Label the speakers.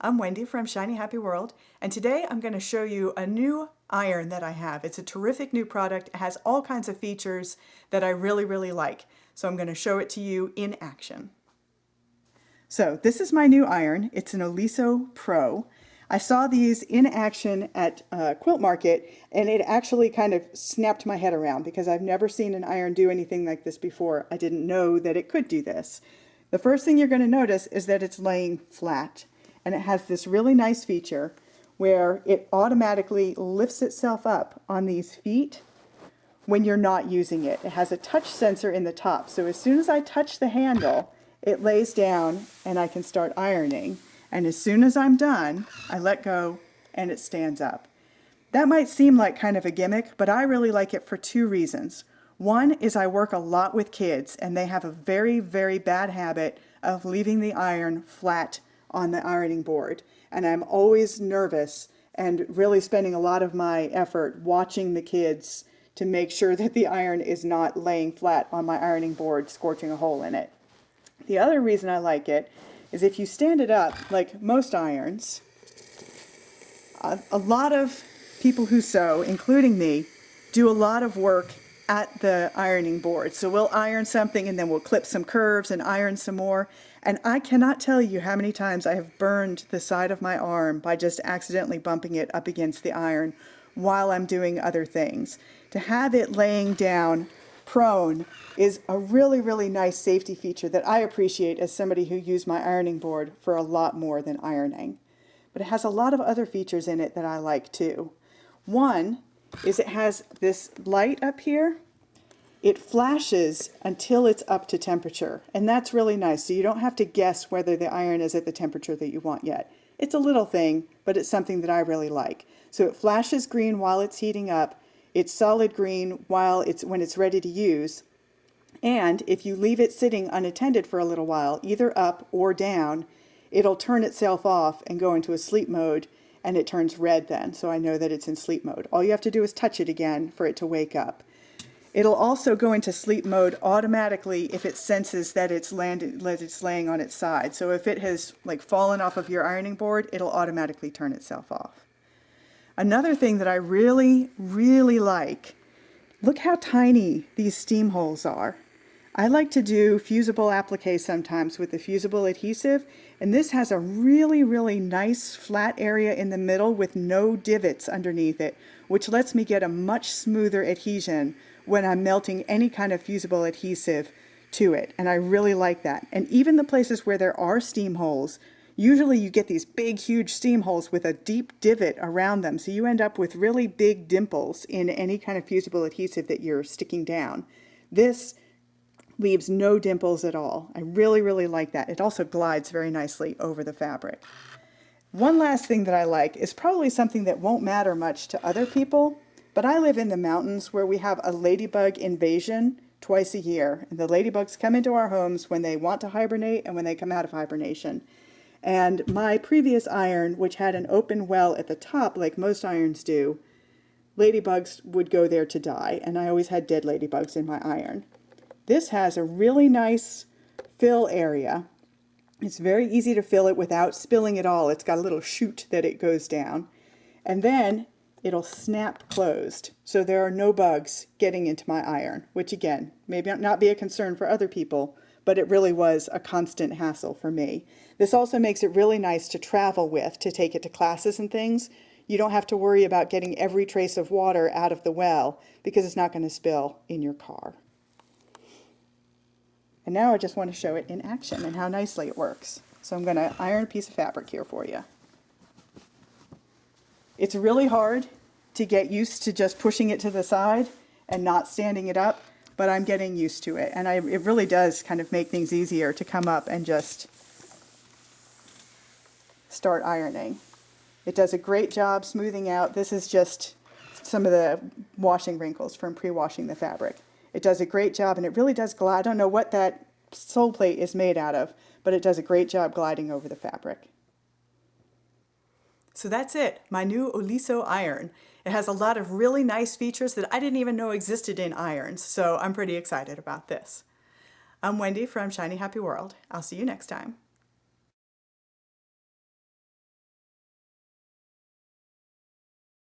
Speaker 1: I'm Wendy from Shiny Happy World, and today I'm going to show you a new iron that I have. It's a terrific new product. It has all kinds of features that I really like. So I'm going to show it to you in action. So this is my new iron. It's an Oliso Pro. I saw these in action at Quilt Market, and it actually kind of snapped my head around because I've never seen an iron do anything like this before. I didn't know that it could do this. The first thing you're going to notice is that it's laying flat. And it has this really nice feature where it automatically lifts itself up on these feet when you're not using it. It has a touch sensor in the top, so as soon as I touch the handle, it lays down and I can start ironing. And as soon as I'm done, I let go and it stands up. That might seem like kind of a gimmick, but I really like it for two reasons. One is I work a lot with kids, and they have a very bad habit of leaving the iron flat on the ironing board, and I'm always nervous and really spending a lot of my effort watching the kids to make sure that the iron is not laying flat on my ironing board, scorching a hole in it. The other reason I like it is if you stand it up, like most irons, a lot of people who sew, including me, do a lot of work at the ironing board. So we'll iron something and then we'll clip some curves and iron some more. And I cannot tell you how many times I have burned the side of my arm by just accidentally bumping it up against the iron while I'm doing other things. To have it laying down prone is a really nice safety feature that I appreciate as somebody who used my ironing board for a lot more than ironing. But it has a lot of other features in it that I like too. One is it has this light up here. It flashes until it's up to temperature, and that's really nice, so you don't have to guess whether the iron is at the temperature that you want yet. It's a little thing, but it's something that I really like. So it flashes green while it's heating up, it's solid green when it's ready to use, and if you leave it sitting unattended for a little while, either up or down, it'll turn itself off and go into a sleep mode, and it turns red then, so I know that it's in sleep mode. All you have to do is touch it again for it to wake up. It'll also go into sleep mode automatically if it senses that it's laying on its side. So if it has fallen off of your ironing board, it'll automatically turn itself off. Another thing that I really like, look how tiny these steam holes are. I like to do fusible applique sometimes with the fusible adhesive, and this has a really nice flat area in the middle with no divots underneath it, which lets me get a much smoother adhesion when I'm melting any kind of fusible adhesive to it, and I really like that. And even the places where there are steam holes, usually you get these big huge steam holes with a deep divot around them, so you end up with really big dimples in any kind of fusible adhesive that you're sticking down. This leaves no dimples at all. I really like that. It also glides very nicely over the fabric. One last thing that I like is probably something that won't matter much to other people, but I live in the mountains where we have a ladybug invasion twice a year. And the ladybugs come into our homes when they want to hibernate and when they come out of hibernation. And my previous iron, which had an open well at the top like most irons do, ladybugs would go there to die, and I always had dead ladybugs in my iron. This has a really nice fill area. It's very easy to fill it without spilling at all. It's got a little chute that it goes down. And then it'll snap closed, so there are no bugs getting into my iron, which again, maybe not be a concern for other people, but it really was a constant hassle for me. This also makes it really nice to travel with, to take it to classes and things. You don't have to worry about getting every trace of water out of the well because it's not going to spill in your car. And now I just want to show it in action and how nicely it works. So I'm going to iron a piece of fabric here for you. It's really hard to get used to just pushing it to the side and not standing it up, but I'm getting used to it. And it really does kind of make things easier to come up and just start ironing. It does a great job smoothing out. This is just some of the washing wrinkles from pre-washing the fabric. It does a great job, and it really does glide. I don't know what that sole plate is made out of, but it does a great job gliding over the fabric. So that's it, my new Oliso iron. It has a lot of really nice features that I didn't even know existed in irons, so I'm pretty excited about this. I'm Wendy from Shiny Happy World. I'll see you next time.